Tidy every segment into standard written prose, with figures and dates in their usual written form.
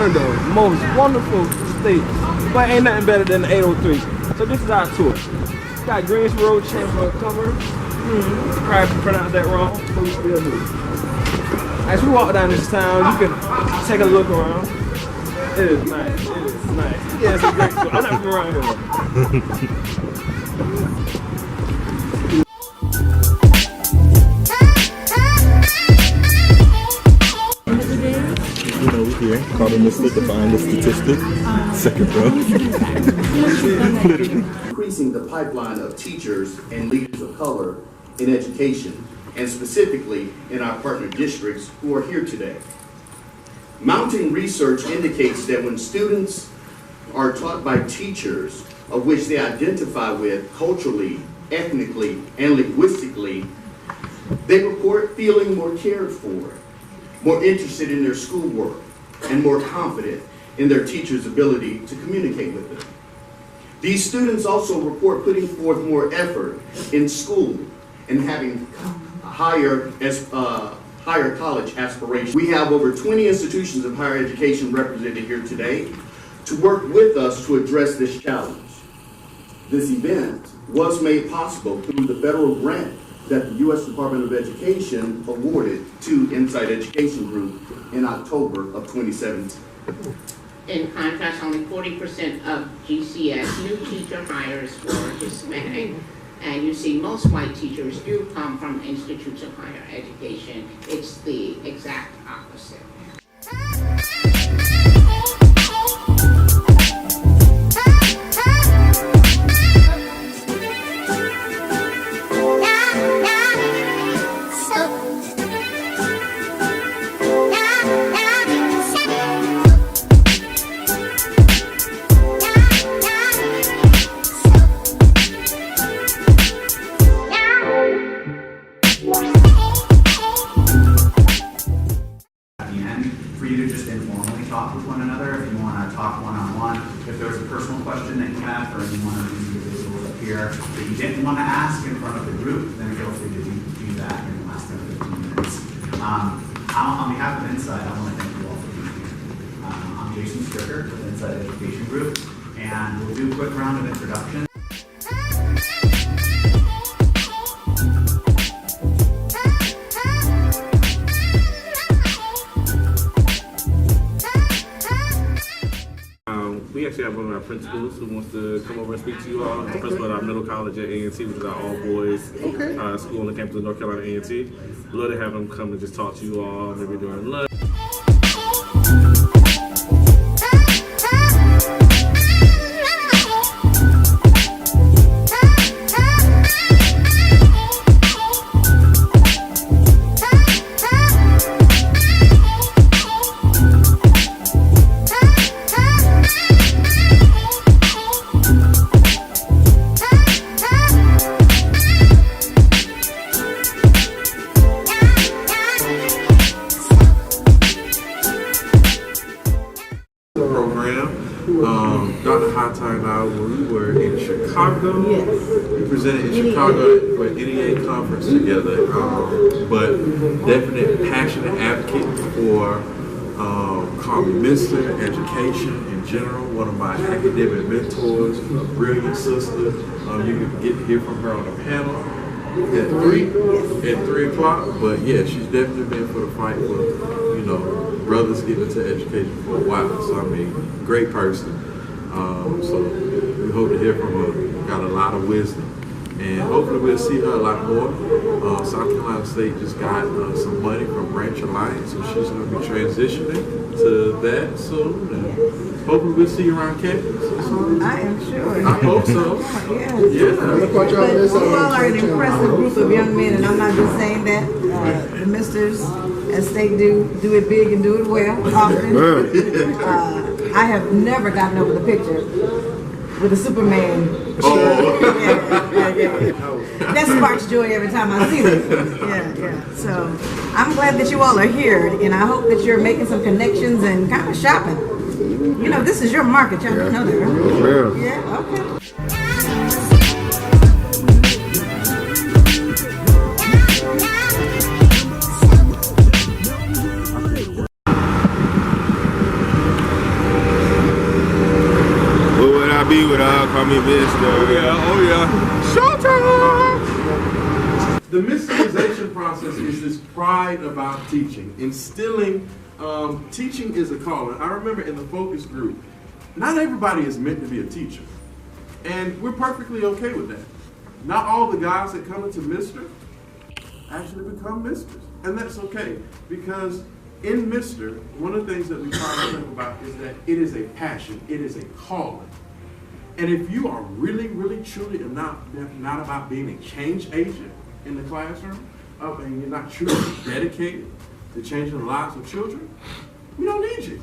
one of the most wonderful states, but ain't nothing better than the 803. So this is our tour. Got Greensboro Chamber cover. Probably pronounced that wrong, but we still do. As we walk down this town, you can take a look around. It is nice. It is nice. Yeah, it's a great tour. I'm not from around here. You know, we're here, called in the stick to find the statistic. Second row. Literally. Increasing the pipeline of teachers and leaders of color in education, and specifically in our partner districts who are here today. Mounting research indicates that when students are taught by teachers of which they identify with culturally, ethnically, and linguistically, they report feeling more cared for, more interested in their schoolwork, and more confident in their teacher's ability to communicate with them. These students also report putting forth more effort in school and having higher college aspirations. We have over 20 institutions of higher education represented here today to work with us to address this challenge. This event was made possible through the federal grant that the U.S. Department of Education awarded to Insight Education Group in October of 2017. In contrast, only 40% of GCS new teacher hires were Hispanic. And you see most white teachers do come from institutes of higher education. It's the exact opposite. For you to just informally talk with one another, if you want to talk one-on-one, if there's a personal question that you have for any one of the individuals up here that you didn't want to ask in front of the group, then feel free to do that in the last 10 or 15 minutes. On behalf of Insight, I want to thank you all for being here. I'm Jason Stricker with Insight Education Group, and we'll do a quick round of introductions. We actually have one of our principals who wants to come over and speak to you all. He's the principal at our middle college at A&T, which is our all-boys school on the campus of North Carolina A&T. We'd love to have him come and just talk to you all, maybe during lunch. Dr. High Time now, when we were in Chicago, we presented in Chicago for NEA conference together, but definite passionate advocate for Mr. Education in general, one of my academic mentors, a brilliant sister. You can get to hear from her on the panel at 3 o'clock, but yeah, she's definitely been for the fight for, you know, brothers getting into education for a while. So I mean, great person. So we hope to hear from her. Got a lot of wisdom, and hopefully we'll see her a lot more. South Carolina State just got some money from Branch Alliance, so she's going to be transitioning to that soon. And hopefully we'll see you around campus. I am sure. I hope so. Yes. Yeah. But you all are an impressive group of young men, and I'm not just saying that. The misters, as they do it big and do it well often. I have never gotten over the picture with a Superman shirt. That sparks joy every time I see it. Yeah. So I'm glad that you all are here, and I hope that you're making some connections and kind of shopping. You know, this is your market. Y'all know that, right? Yeah. Okay. call me Mr. Oh yeah. Showtime! The mysticization process is this pride about teaching. Instilling, teaching is a calling. I remember in the focus group, not everybody is meant to be a teacher. And we're perfectly okay with that. Not all the guys that come into Mr. actually become Misters. And that's okay, because in Mr., one of the things that we try to think about is that it is a passion, it is a calling. And if you are really, really, truly not about being a change agent in the classroom, and you're not truly dedicated to changing the lives of children, we don't need you.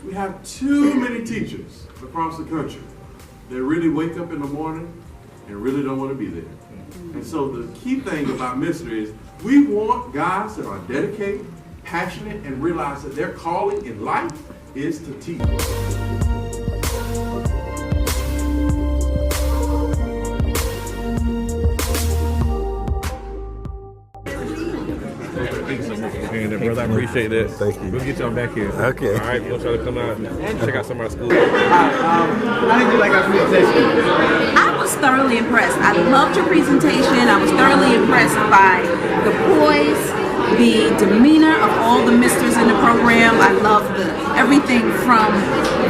We have too many teachers across the country that really wake up in the morning and really don't want to be there. And so the key thing about Mr. is we want guys that are dedicated, passionate, and realize that their calling in life is to teach. Thank you so much for being there, brother. I appreciate that. Thank you. We'll get y'all back here. Okay. All right, we'll try to come out and check out some of our schools. How did you like our presentation? I was thoroughly impressed. I loved your presentation. I was thoroughly impressed by the poise, the demeanor of all the misters in the program. I loved everything from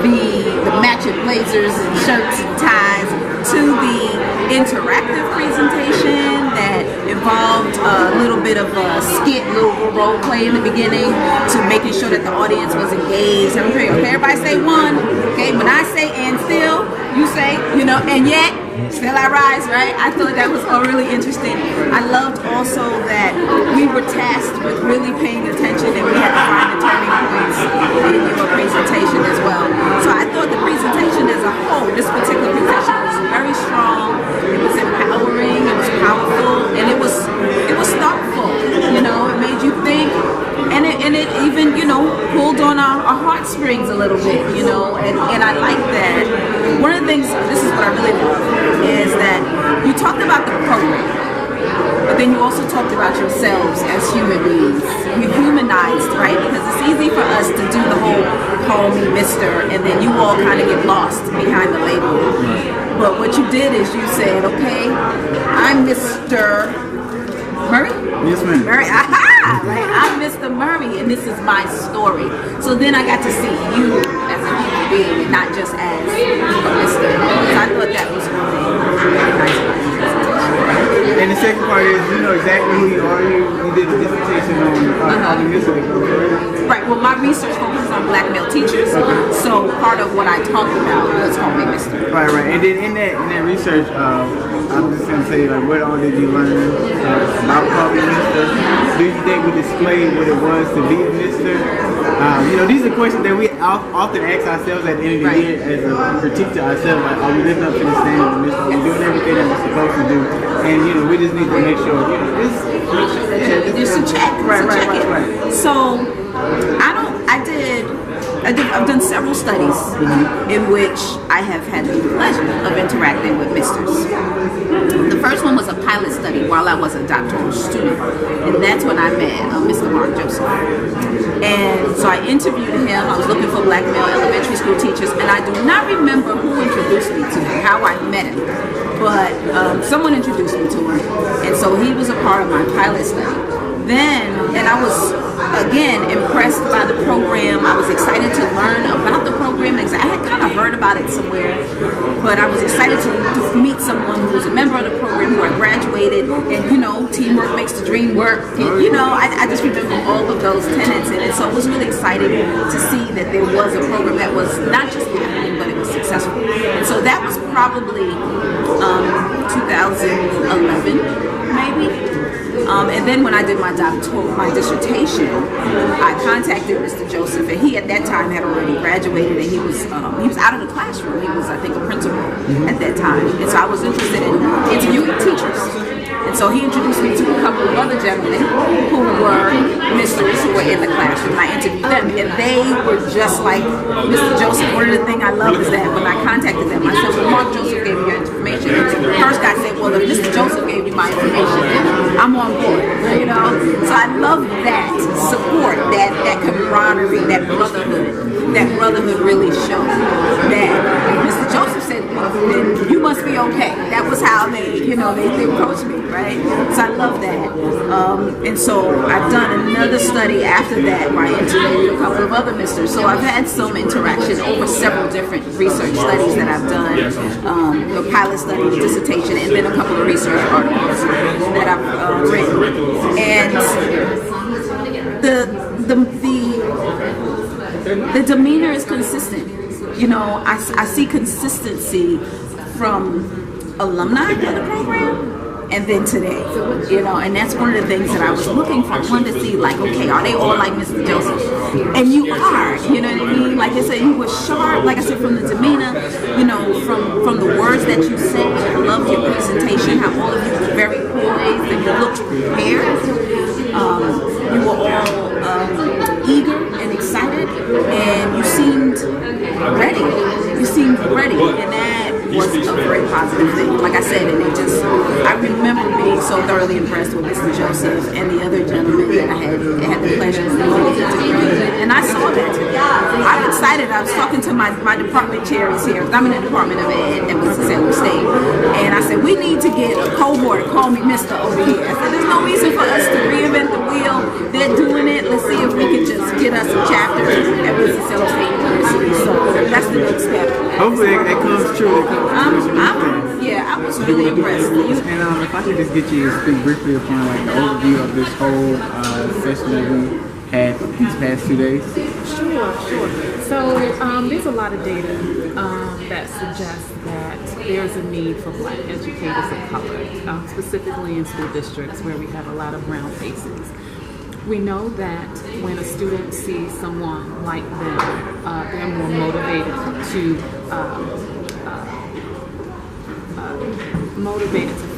the matching blazers and shirts and ties to the interactive presentation that involved a little bit of a skit, little role play in the beginning, to making sure that the audience was engaged. Okay, everybody say one. Okay, when I say and still, you say, and yet, still I rise, right? I thought that was all really interesting. I loved also that we were tasked with really paying attention and we had to find the turning points in your presentation as well. So I thought the presentation as a whole, this particular presentation was very strong. It was empowering, it was powerful, and it was thoughtful. It made you think, and it even pulled on our heartstrings a little bit, and I like that. One of the things, this is what I really love, is that you talked about the program, but then you also talked about yourselves as human beings. You humanized, right? Because it's easy for us to do the whole call me Mr. and then you all kind of get lost behind the label. But what you did is you said, okay, I'm Mr. Murray? Yes, ma'am. Murray, aha! Like, I'm Mr. Murray, and this is my story. So then I got to see you as a human being, and not just as a Mr. So I thought that was really nice. And the second part is, you know exactly who you are. You did a dissertation on Mr. Right, well, my research focuses on black male teachers, so part of what I talked about was Call Me Mr. Right. And then in that research, I'm just going to say, like, what all did you learn about Call Me Mr.? Do you think we displayed what it was to be a Mr.? These are questions that we often ask ourselves at the end of the year as a critique to ourselves, like, are we living up to the standard of Mr.? Are we doing everything that we're supposed to do? And, we just need to make sure, There's a check. Right. So, I've done several studies in which I have had the pleasure of interacting with misters. The first one was a pilot study while I was a doctoral student, and that's when I met Mr. Mark Joseph. And so I interviewed him. I was looking for black male elementary school teachers, and I do not remember who introduced me to him, how I met him, but someone introduced me to him, and so he was a part of my pilot study. And I was, again, impressed by the program. I was excited to learn about the program. I had kind of heard about it somewhere, but I was excited to meet someone who was a member of the program, who I graduated, and, teamwork makes the dream work. I just remember all of those tenets in it. So it was really exciting to see that there was a program that was not just happening, but it was successful. And so that was probably 2011, maybe. And then when I did my dissertation, I contacted Mr. Joseph, and he at that time had already graduated, and he was out of the classroom. He was, I think, a principal at that time, and so I was interested in interviewing teachers. And so he introduced me to a couple of other gentlemen who were misters who were in the classroom. I interviewed them, and they were just like Mr. Joseph. One of the things I love is that when I contacted them, I said, well, Mark Joseph gave me your information. And the first guy said, well, if Mr. Joseph gave you my information, I'm on board, So I love that support, that camaraderie, that brotherhood really showed that Mr. Joseph said it, then you must be okay. That was how they approached me, right? So I love that. And so I've done another study after that where I interviewed a couple of other misters. So I've had some interaction over several different research studies that I've done, a pilot study, a dissertation, and then a couple of research articles that I've written. And the demeanor is consistent. You know, I see consistency from alumni of the program and then today, you know, and that's one of the things that I was looking for. I wanted to see, like, okay, are they all like Mr. Joseph? And you are, you know what I mean? Like I said, you were sharp, like I said, from the demeanor, you know, from the words that you say. I loved your presentation, how all of you were very poised and you looked prepared. You were all eager and excited, and you seemed ready. You seemed ready, and that was a very positive thing. Like I said, and I remember being so thoroughly impressed with Mr. Joseph and the other gentleman that I had the pleasure of meeting today. And I saw that. I'm excited. I was talking to my department chairs here. I'm in the Department of Ed at Mississippi State. And I said, we need to get a cohort, call me Mr. over here. I said, there's no reason for us to reinvent the wheel. They're doing it. Let's see if we can just get us a chapter at Mississippi State University. So that's the next step. Hopefully it comes true. I was really impressed. And if I could just get you to speak briefly upon like the overview of this whole session that we had these past 2 days. Sure. So there's a lot of data that suggests that there's a need for Black educators of color, specifically in school districts where we have a lot of brown faces. We know that when a student sees someone like them, they're more motivated to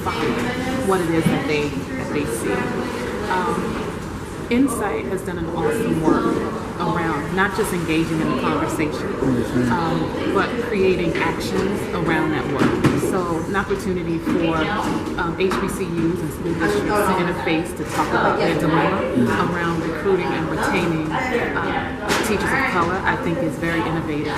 follow what it is that they see. Insight has done an awesome work around not just engaging in the conversation, but creating actions around that work. So an opportunity for HBCUs and school districts to interface to talk about their dilemma around recruiting and retaining teachers of color, I think is very innovative.